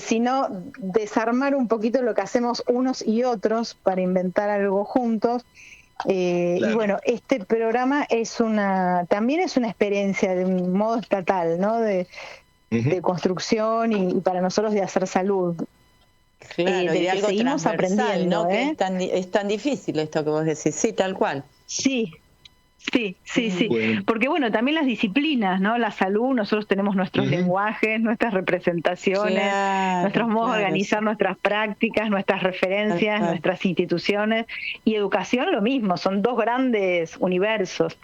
sino desarmar un poquito lo que hacemos unos y otros para inventar algo juntos. Y bueno, este programa también es una experiencia de un modo estatal, ¿no? De construcción y para nosotros de hacer salud. Claro, y algo seguimos aprendiendo, ¿no? Que es tan difícil esto que vos decís, sí, tal cual. Sí. Bueno. Porque bueno, también las disciplinas, ¿no? La salud, nosotros tenemos nuestros lenguajes, nuestras representaciones, nuestros modos de organizar nuestras prácticas, nuestras referencias, nuestras instituciones, y educación lo mismo, son dos grandes universos.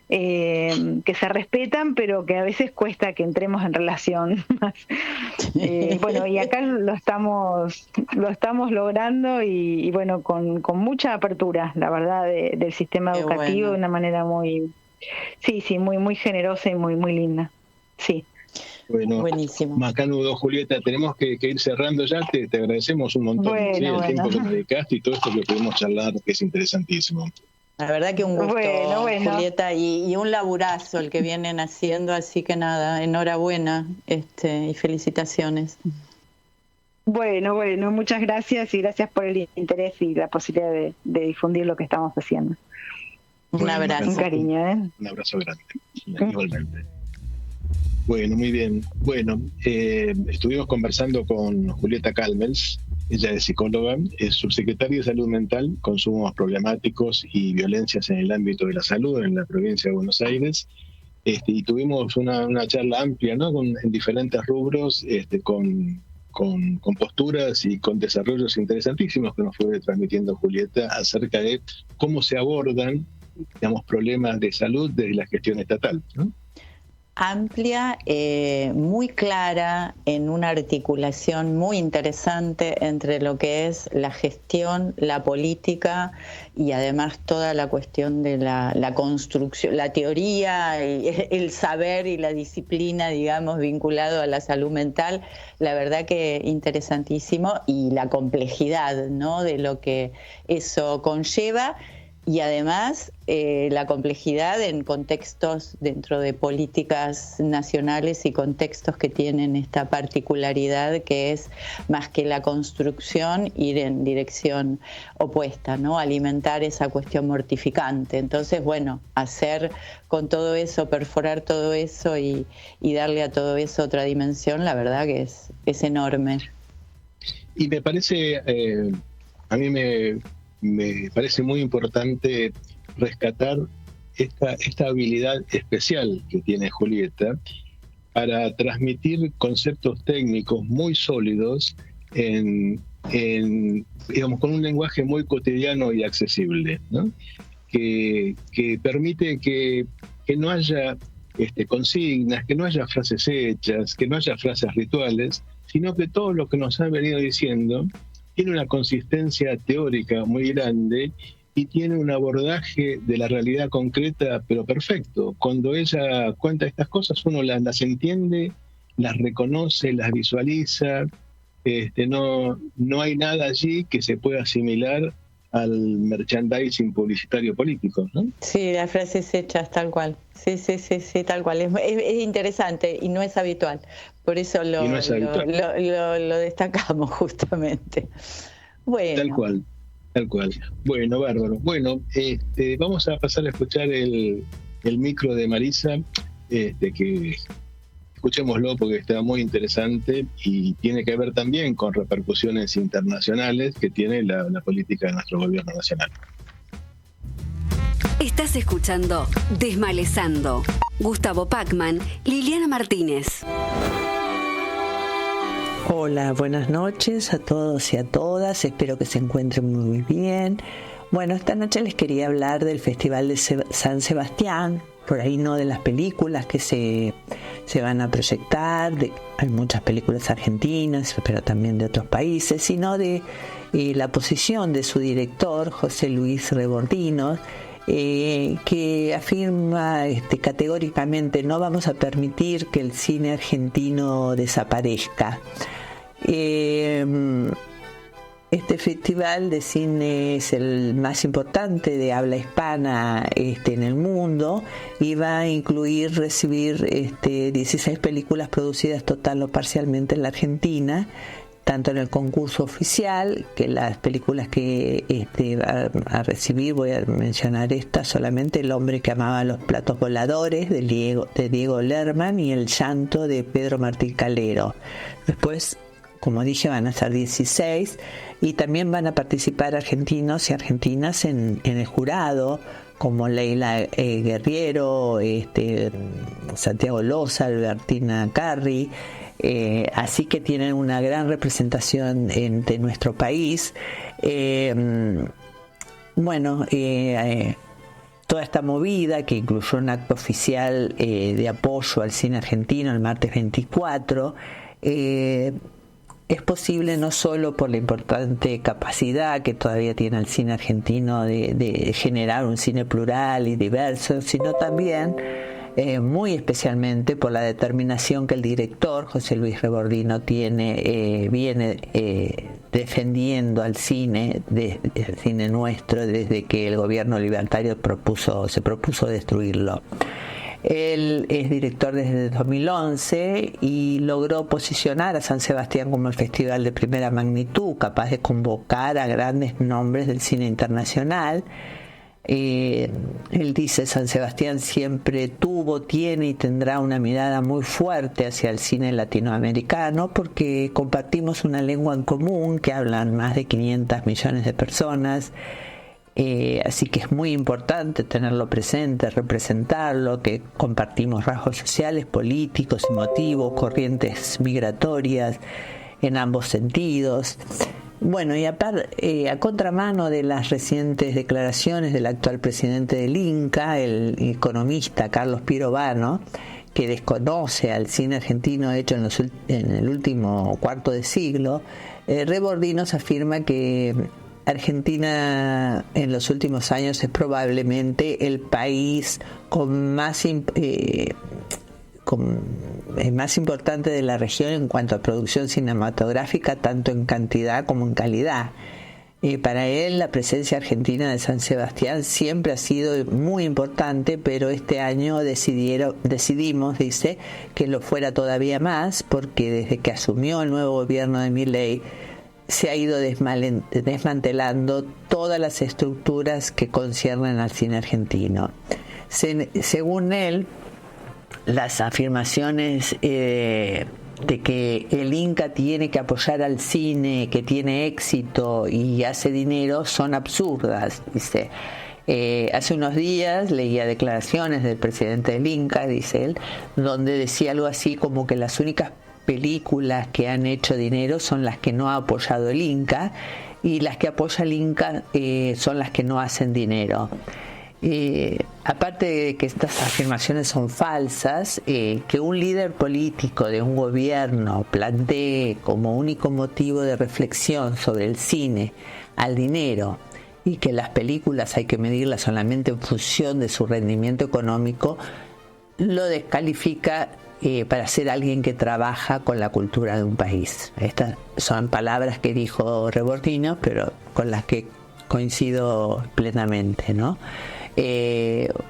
Que se respetan, pero que a veces cuesta que entremos en relación. Bueno, y acá lo estamos logrando y bueno, con mucha apertura, la verdad, del sistema educativo, de una manera muy generosa y muy linda. Sí. Bueno, buenísimo. Macanudo, Julieta, tenemos que ir cerrando ya. Te agradecemos un montón el tiempo que te dedicaste y todo esto que pudimos charlar, que es interesantísimo. La verdad que un gusto, Julieta, y un laburazo el que vienen haciendo, así que nada, enhorabuena y felicitaciones. Bueno, muchas gracias y gracias por el interés y la posibilidad de difundir lo que estamos haciendo. Un abrazo. Un cariño, Un abrazo grande, igualmente. Bueno, muy bien. Bueno, estuvimos conversando con Julieta Calmels. Ella es psicóloga, es subsecretaria de Salud Mental, Consumos Problemáticos y Violencias en el ámbito de la salud en la provincia de Buenos Aires. Y tuvimos una charla amplia, ¿no? En diferentes rubros, con posturas y con desarrollos interesantísimos que nos fue transmitiendo Julieta acerca de cómo se abordan, digamos, problemas de salud desde la gestión estatal, ¿no? Amplia, muy clara, en una articulación muy interesante entre lo que es la gestión, la política y además toda la cuestión de la construcción, la teoría, el saber y la disciplina, digamos, vinculado a la salud mental. La verdad que interesantísimo, y la complejidad, ¿no?, de lo que eso conlleva. Y además la complejidad en contextos dentro de políticas nacionales y contextos que tienen esta particularidad, que es más que la construcción, ir en dirección opuesta, ¿no? Alimentar esa cuestión mortificante. Entonces, bueno, hacer con todo eso, perforar todo eso y darle a todo eso otra dimensión, la verdad que es enorme. Y me parece, a mí me parece muy importante rescatar esta habilidad especial que tiene Julieta para transmitir conceptos técnicos muy sólidos digamos, con un lenguaje muy cotidiano y accesible, ¿no? Que permite que no haya consignas, que no haya frases hechas, que no haya frases rituales, sino que todo lo que nos ha venido diciendo tiene una consistencia teórica muy grande y tiene un abordaje de la realidad concreta, pero perfecto. Cuando ella cuenta estas cosas, uno las entiende, las reconoce, las visualiza. No hay nada allí que se pueda asimilar al merchandising publicitario político, ¿no? Sí, las frases hechas tal cual. Sí, tal cual. Es interesante y no es habitual. Por eso lo destacamos justamente. Bueno. Tal cual. Bueno, bárbaro. Bueno, vamos a pasar a escuchar el micro de Marisa, que escuchémoslo porque está muy interesante y tiene que ver también con repercusiones internacionales que tiene la política de nuestro gobierno nacional. Estás escuchando Desmalezando. Gustavo Pacman, Liliana Martínez. Hola, buenas noches a todos y a todas. Espero que se encuentren muy bien. Bueno, esta noche les quería hablar del Festival de San Sebastián, por ahí no de las películas que se van a proyectar, hay muchas películas argentinas, pero también de otros países, sino de la posición de su director, José Luis Rebordinos, que afirma categóricamente: no vamos a permitir que el cine argentino desaparezca. Este festival de cine es el más importante de habla hispana en el mundo y va a recibir 16 películas producidas total o parcialmente en la Argentina, tanto en el concurso oficial, que las películas que va a recibir, voy a mencionar esta solamente: El hombre que amaba los platos voladores, de Diego Lerman, y El llanto, de Pedro Martín Calero. Después, como dije, van a ser 16 y también van a participar argentinos y argentinas en el jurado, como Leila Guerriero, Santiago Loza, Albertina Carri. Así que tienen una gran representación de nuestro país. Toda esta movida, que incluyó un acto oficial de apoyo al cine argentino el martes 24, es posible no solo por la importante capacidad que todavía tiene el cine argentino de generar un cine plural y diverso, sino también muy especialmente por la determinación que el director José Luis Rebordino viene defendiendo al cine, el cine nuestro, desde que el gobierno libertario se propuso destruirlo. Él es director desde 2011 y logró posicionar a San Sebastián como el festival de primera magnitud, capaz de convocar a grandes nombres del cine internacional. Él dice: San Sebastián siempre tiene y tendrá una mirada muy fuerte hacia el cine latinoamericano, porque compartimos una lengua en común que hablan más de 500 millones de personas. Así que es muy importante tenerlo presente, representarlo, que compartimos rasgos sociales, políticos, emotivos, corrientes migratorias en ambos sentidos. Bueno, y a contramano de las recientes declaraciones del actual presidente del Inca, el economista Carlos Pirovano, que desconoce al cine argentino hecho en el último cuarto de siglo, Rebordinos afirma que Argentina en los últimos años es probablemente el país más importante de la región en cuanto a producción cinematográfica, tanto en cantidad como en calidad. Para él, la presencia argentina de San Sebastián siempre ha sido muy importante, pero este año decidimos, dice, que lo fuera todavía más, porque desde que asumió el nuevo gobierno de Milei se ha ido desmantelando todas las estructuras que conciernen al cine argentino. Según él, las afirmaciones de que el Inca tiene que apoyar al cine que tiene éxito y hace dinero son absurdas, dice. Hace unos días leía declaraciones del presidente del Inca, dice él, donde decía algo así como que las únicas películas que han hecho dinero son las que no ha apoyado el Inca, y las que apoya el Inca son las que no hacen dinero. Aparte de que estas afirmaciones son falsas, que un líder político de un gobierno plantee como único motivo de reflexión sobre el cine al dinero y que las películas hay que medirlas solamente en función de su rendimiento económico, lo descalifica para ser alguien que trabaja con la cultura de un país. Estas son palabras que dijo Rebordino, pero con las que coincido plenamente, ¿no?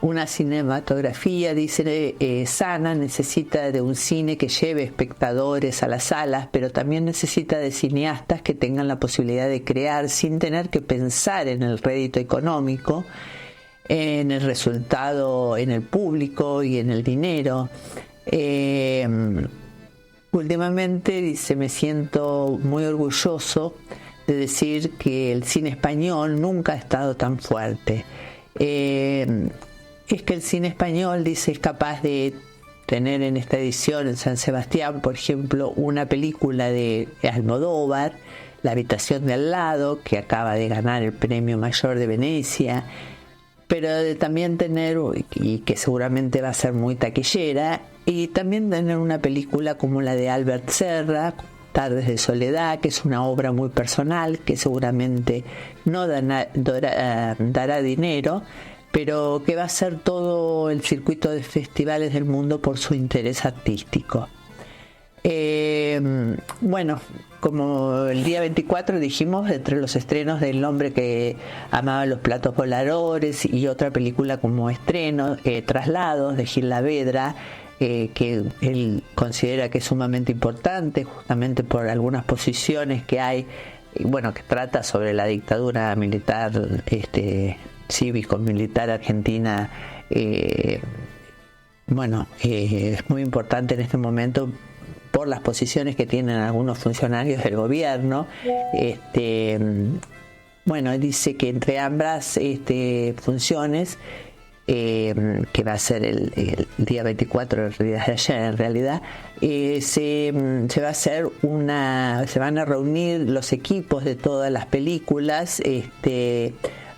Una cinematografía, dice, sana, necesita de un cine que lleve espectadores a las salas, pero también necesita de cineastas que tengan la posibilidad de crear sin tener que pensar en el rédito económico, en el resultado, en el público y en el dinero. Últimamente, dice, me siento muy orgulloso de decir que el cine español nunca ha estado tan fuerte. Es que el cine español, dice, es capaz de tener en esta edición en San Sebastián, por ejemplo, una película de Almodóvar, La habitación de al lado, que acaba de ganar el Premio Mayor de Venecia, pero de también tener, y que seguramente va a ser muy taquillera, y también tener una película como la de Albert Serra, Tardes de Soledad, que es una obra muy personal, que seguramente no dará dinero, pero que va a ser todo el circuito de festivales del mundo por su interés artístico. Bueno, como el día 24 dijimos, entre los estrenos del Hombre que amaba los platos voladores y otra película como estreno, Traslados, de Gil Lavedra, que él considera que es sumamente importante, justamente por algunas posiciones que hay, bueno, que trata sobre la dictadura militar, cívico-militar argentina. Bueno, es muy importante en este momento por las posiciones que tienen algunos funcionarios del gobierno. Bueno, dice que entre ambas funciones, que va a ser el día 24 de ayer en realidad, se va a hacer se van a reunir los equipos de todas las películas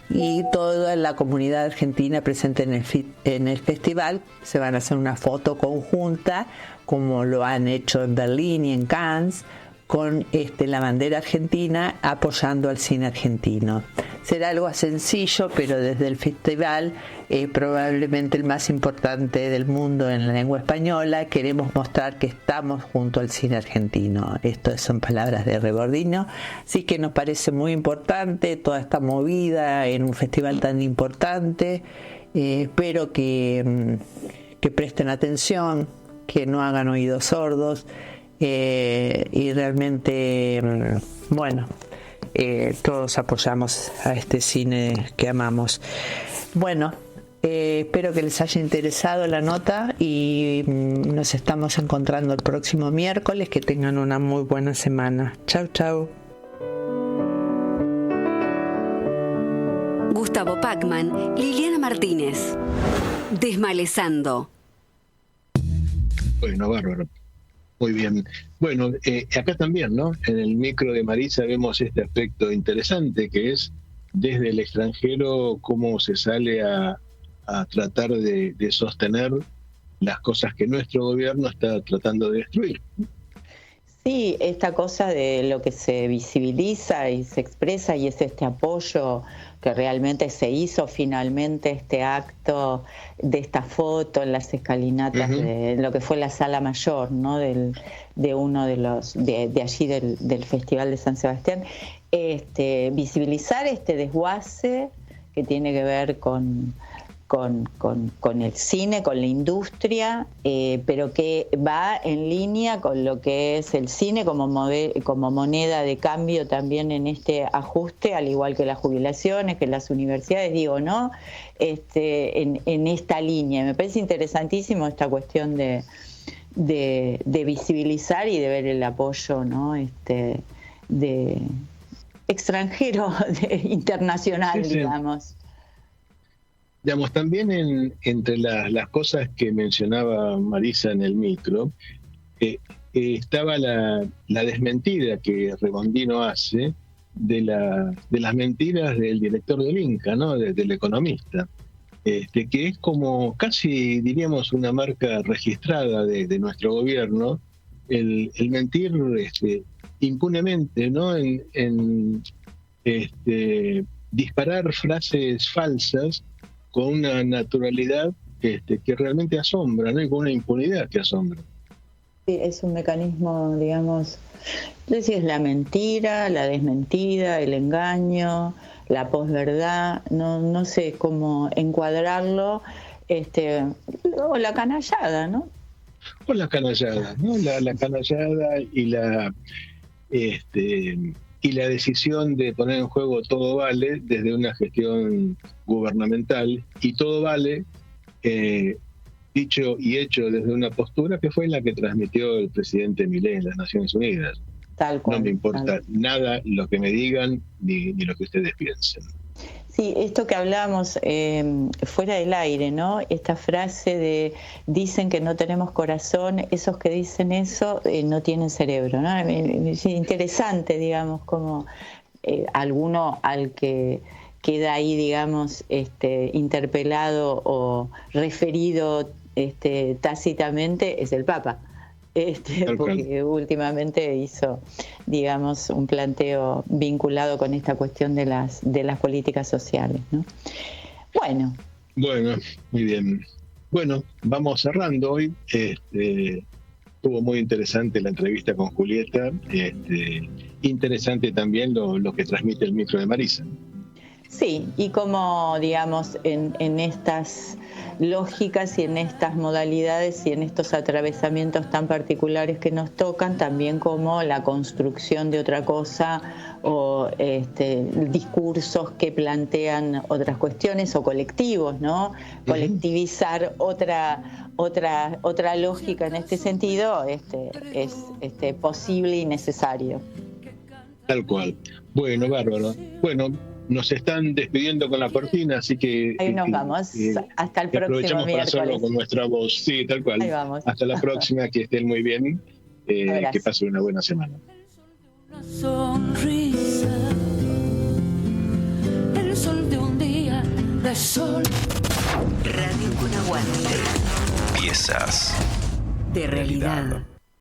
y toda la comunidad argentina presente en el festival. Se van a hacer una foto conjunta, como lo han hecho en Berlín y en Cannes, con la bandera argentina apoyando al cine argentino. Será algo sencillo, pero desde el festival, probablemente el más importante del mundo en la lengua española, queremos mostrar que estamos junto al cine argentino. Estas son palabras de Rebordino, así que nos parece muy importante toda esta movida en un festival tan importante. Espero que presten atención, que no hagan oídos sordos, y realmente, bueno, todos apoyamos a este cine que amamos. Bueno, espero que les haya interesado la nota y nos estamos encontrando el próximo miércoles. Que tengan una muy buena semana. Chau, chau. Gustavo Pacman, Liliana Martínez. Desmalezando. Bueno, bárbaro. Muy bien. Bueno, acá también, ¿no? En el micro de Marisa vemos este aspecto interesante que es desde el extranjero cómo se sale a tratar de sostener las cosas que nuestro gobierno está tratando de destruir. Sí, esta cosa de lo que se visibiliza y se expresa y es este apoyo que realmente se hizo finalmente, este acto de esta foto en las escalinatas de lo que fue la sala mayor, ¿no? de uno de los de allí del Festival de San Sebastián, visibilizar este desguace que tiene que ver con el cine, con la industria, pero que va en línea con lo que es el cine como moneda de cambio también en este ajuste, al igual que las jubilaciones, que las universidades, digo, ¿no? En esta línea. Me parece interesantísimo esta cuestión de de visibilizar y de ver el apoyo, ¿no? De extranjero, internacional, sí, sí. Digamos, también entre las cosas que mencionaba Marisa en el micro, estaba la desmentida que Remondino hace de las mentiras del director del Inca, ¿no? Del economista, que es como casi, diríamos, una marca registrada de nuestro gobierno, el mentir impunemente, ¿no? En disparar frases falsas con una naturalidad que realmente asombra, ¿no? Y con una impunidad que asombra. Sí, es un mecanismo, digamos, no sé si es la mentira, la desmentida, el engaño, la posverdad, no sé cómo encuadrarlo, o la canallada, ¿no? O la canallada, ¿no? La canallada y la decisión de poner en juego todo vale desde una gestión gubernamental, y todo vale dicho y hecho desde una postura que fue la que transmitió el presidente Milei en las Naciones Unidas. Tal cual, no me importa nada lo que me digan ni lo que ustedes piensen. Sí, esto que hablábamos fuera del aire, ¿no? Esta frase de dicen que no tenemos corazón, esos que dicen eso no tienen cerebro, ¿no? Es interesante, digamos, como alguno al que queda ahí, digamos, interpelado o referido tácitamente es el Papa. Porque últimamente hizo, digamos, un planteo vinculado con esta cuestión de las políticas sociales, ¿no? Bueno, muy bien. Bueno, vamos cerrando hoy. Estuvo muy interesante la entrevista con Julieta. Interesante también lo que transmite el micro de Marisa. Sí, y como, digamos, en estas lógicas y en estas modalidades y en estos atravesamientos tan particulares que nos tocan, también como la construcción de otra cosa o discursos que plantean otras cuestiones o colectivos, ¿no? Colectivizar otra lógica en este sentido es posible y necesario. Tal cual. Bueno, bárbaro. Bueno, nos están despidiendo con la cortina, así que ahí nos vamos. Hasta el próximo aprovechamos miércoles. para hacerlo con nuestra voz. Sí, tal cual. Ahí vamos. Hasta la próxima, que estén muy bien. Que pasen una buena semana. Una sonrisa, el sol de un día de sol. Radio con Aguante. Piezas de realidad.